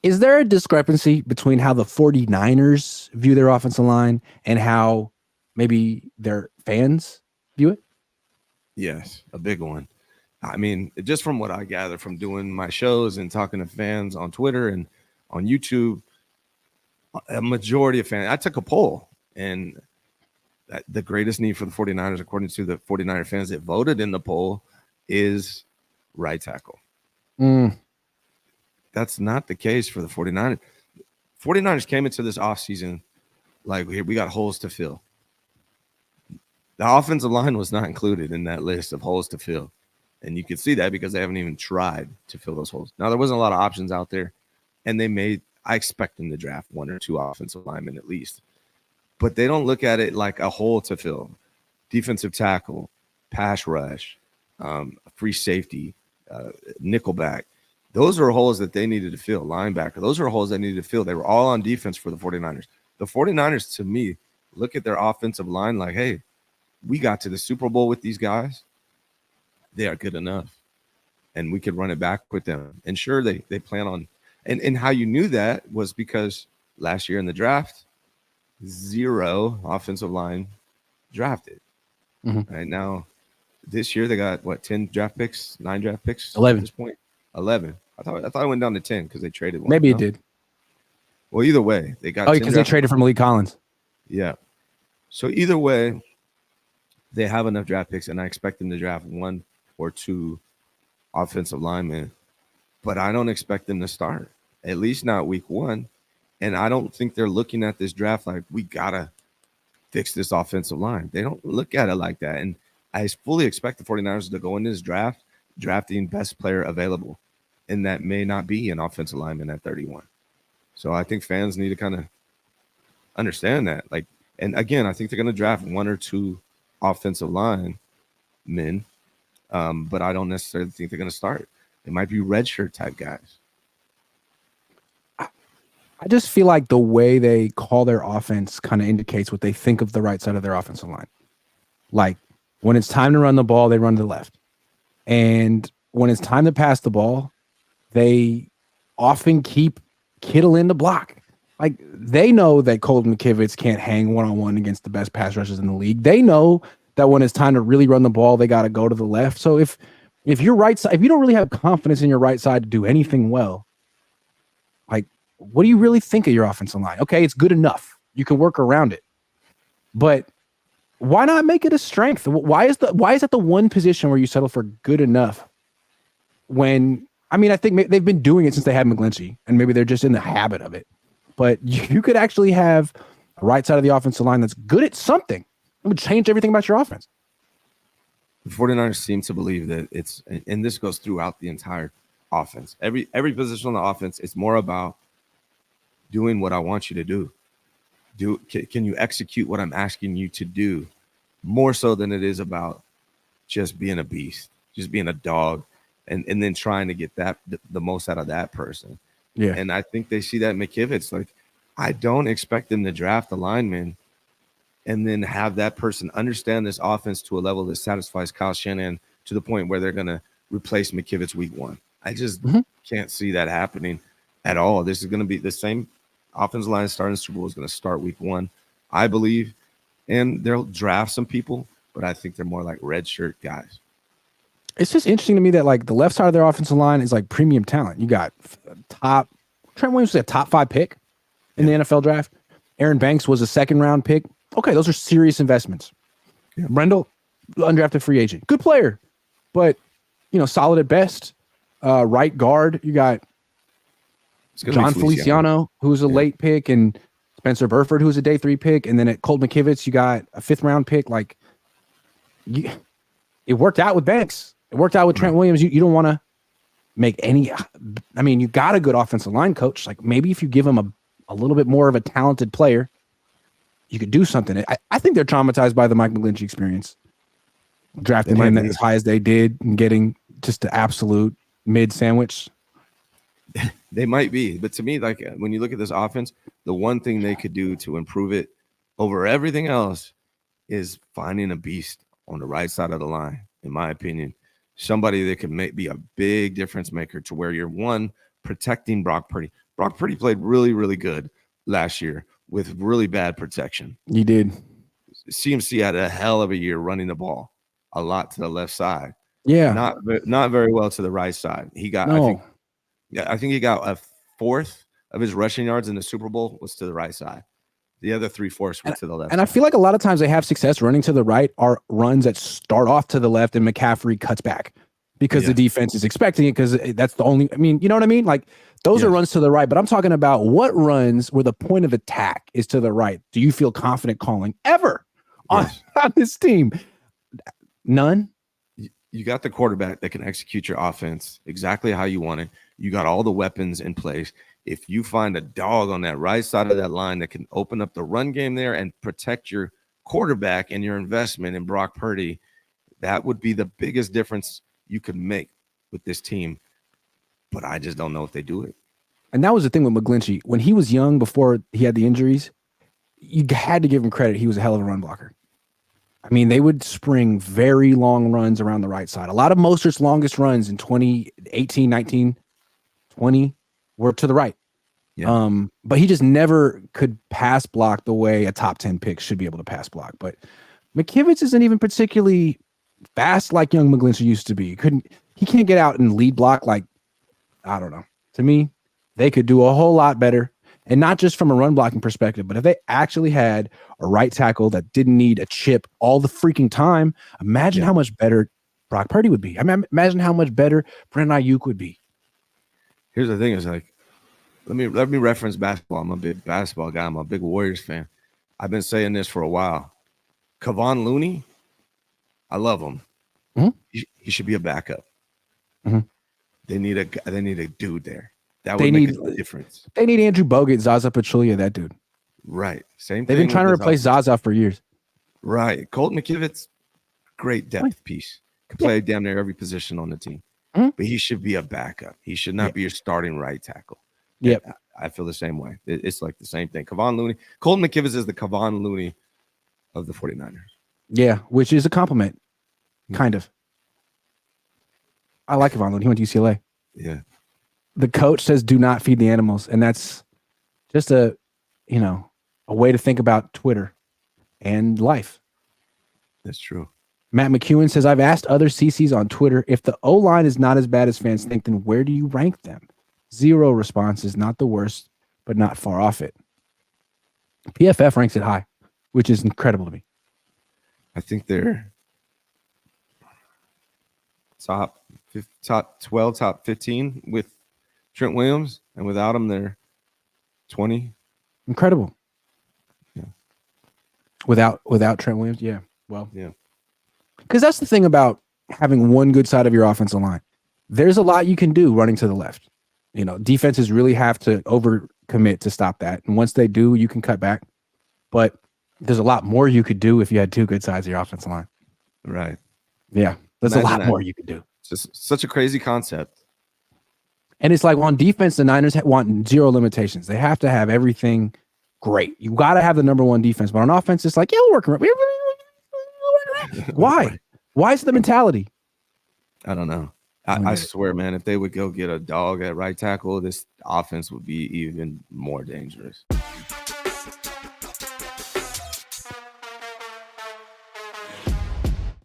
Is there a discrepancy between how the 49ers view their offensive line and how maybe their fans view it? Yes, a big one. I mean, just from what I gather from doing my shows and talking to fans on Twitter and on YouTube, a majority of fans, I took a poll, and the greatest need for the 49ers, according to the 49er fans that voted in the poll, is right tackle. That's not the case for the 49ers. 49ers came into this offseason like, we got holes to fill. The offensive line was not included in that list of holes to fill. And you can see that because they haven't even tried to fill those holes. Now, there wasn't a lot of options out there, and I expect them to draft one or two offensive linemen at least. But they don't look at it like a hole to fill. Defensive tackle, pass rush, free safety, nickelback. Those are holes that they needed to fill. Linebacker, those are holes they needed to fill. They were all on defense for the 49ers. The 49ers, to me, look at their offensive line like, hey, we got to the Super Bowl with these guys. They are good enough. And we could run it back with them. And sure, they plan on – and how you knew that was because last year in the draft, 0 offensive line drafted. Right now, this year they got, 10 draft picks, 9 draft picks? 11. At this point? 11. I thought it went down to 10 because they traded one. Maybe it did. Well, either way, they got 10 because they traded from Malik Collins. Yeah. So either way, they have enough draft picks, and I expect them to draft 1 or 2 offensive linemen. But I don't expect them to start, at least not week 1. And I don't think they're looking at this draft like, we got to fix this offensive line. They don't look at it like that. And I fully expect the 49ers to go into this draft drafting best player available. And that may not be an offensive lineman at 31. So I think fans need to kind of understand that. And again, I think they're going to draft 1 or 2 offensive line men, but I don't necessarily think they're going to start. It might be redshirt type guys. I just feel like the way they call their offense kind of indicates what they think of the right side of their offensive line. Like when it's time to run the ball, they run to the left. And when it's time to pass the ball, they often keep Kittle in the block. Like they know that Colton McKivitz can't hang one-on-one against the best pass rushers in the league. They know that when it's time to really run the ball, they got to go to the left. So if your right side, if you don't really have confidence in your right side to do anything well, like what do you really think of your offensive line? Okay, it's good enough. You can work around it. But why not make it a strength? Why is that the one position where you settle for good enough when I think they've been doing it since they had McGlinchey, and maybe they're just in the habit of it. But you could actually have a right side of the offensive line that's good at something. It would change everything about your offense. The 49ers seem to believe that it's, and this goes throughout the entire offense. Every position on the offense, it's more about doing what I want you to do. Can you execute what I'm asking you to do? More so than it is about just being a beast, just being a dog, and then trying to get the most out of that person. Yeah. And I think they see that in McKivitz. Like, I don't expect them to draft a lineman and then have that person understand this offense to a level that satisfies Kyle Shanahan to the point where they're going to replace McKivitz week 1. I just can't see that happening at all. This is going to be the same offensive line starting Super Bowl is going to start week 1, I believe. And they'll draft some people, but I think they're more like redshirt guys. It's just interesting to me that like the left side of their offensive line is like premium talent. You got Trent Williams was a top 5 pick in the NFL draft. Aaron Banks was a 2nd round pick. Okay, those are serious investments. Yeah. Rendell, undrafted free agent. Good player, but solid at best. Right guard, you got John Feliciano, who's a late pick, and Spencer Burford, who's a day 3 pick. And then at Colt McKivitz, you got a 5th round pick. Like, it worked out with Banks. It worked out with Trent Williams. You don't want to make any. You got a good offensive line coach. Like maybe if you give him a little bit more of a talented player, you could do something. I think they're traumatized by the Mike McGlinchey experience, drafting him as high as they did and getting just the absolute mid sandwich. They might be, but to me, like when you look at this offense, the one thing they could do to improve it over everything else is finding a beast on the right side of the line. In my opinion, somebody that could be a big difference maker to where you're protecting Brock Purdy. Brock Purdy played really, really good last year with really bad protection. You did. CMC had a hell of a year running the ball a lot to the left side. Yeah. Not very well to the right side. He got, No. I think he got a fourth of his rushing yards in the Super Bowl was to the right side. The other 3/4 were to the left. And I feel like a lot of times they have success running to the right are runs that start off to the left and McCaffrey cuts back because the defense is expecting it because that's the only, I mean, you know what I mean? Like those are runs to the right, but I'm talking about what runs where the point of attack is to the right. Do you feel confident calling ever on this team? None. You got the quarterback that can execute your offense exactly how you want it. You got all the weapons in place. If you find a dog on that right side of that line that can open up the run game there and protect your quarterback and your investment in Brock Purdy, that would be the biggest difference you could make with this team. But I just don't know if they do it. And that was the thing with McGlinchey. When he was young, before he had the injuries, you had to give him credit. He was a hell of a run blocker. I mean, they would spring very long runs around the right side. A lot of Mostert's longest runs in 2018, 19, 20 were to the right. Yeah. But he just never could pass block the way a top 10 pick should be able to pass block. But McKivitz isn't even particularly fast like young McGlinchey used to be. He can't get out and lead block like, I don't know. To me, they could do a whole lot better. And not just from a run blocking perspective, but if they actually had a right tackle that didn't need a chip all the freaking time, imagine how much better Brock Purdy would be. I mean, imagine how much better Brandon Ayuk would be. Here's the thing is like, let me reference basketball. I'm a big basketball guy. I'm a big Warriors fan. I've been saying this for a while. Kevon Looney, I love him. Mm-hmm. He should be a backup. Mm-hmm. They need a dude there. That would make a difference. They need Andrew Bogut, Zaza Pachulia, that dude. Right. Same thing. They've been trying to replace Zaza for years. Right. Colton McKivitz, great depth piece. Can play damn near every position on the team. Mm-hmm. But he should be a backup. He should not be your starting right tackle. Yep. I feel the same way. It's like the same thing. Kevon Looney. Colton McKivitz is the Kevon Looney of the 49ers. Yeah, which is a compliment. Kind of. I like Kevon Looney. He went to UCLA. Yeah. The coach says do not feed the animals. And that's just a way to think about Twitter and life. That's true. Matt McEwen says, I've asked other CCs on Twitter, if the O-line is not as bad as fans think, then where do you rank them? 0 responses, not the worst, but not far off it. PFF ranks it high, which is incredible to me. I think they're top 12, top 15 with Trent Williams, and without him, they're 20. Incredible. Yeah. Without Trent Williams, yeah. Well, yeah. Because that's the thing about having one good side of your offensive line. There's a lot you can do running to the left. Defenses really have to overcommit to stop that. And once they do, you can cut back. But there's a lot more you could do if you had 2 good sides of your offensive line. Right. Yeah. There's a lot more you could do. It's just such a crazy concept. And it's like on defense, the Niners want 0 limitations. They have to have everything great. You got to have the number 1 defense. But on offense, it's like, yeah, we're working. Why? Why is the mentality? I don't know. I swear, man, if they would go get a dog at right tackle, this offense would be even more dangerous.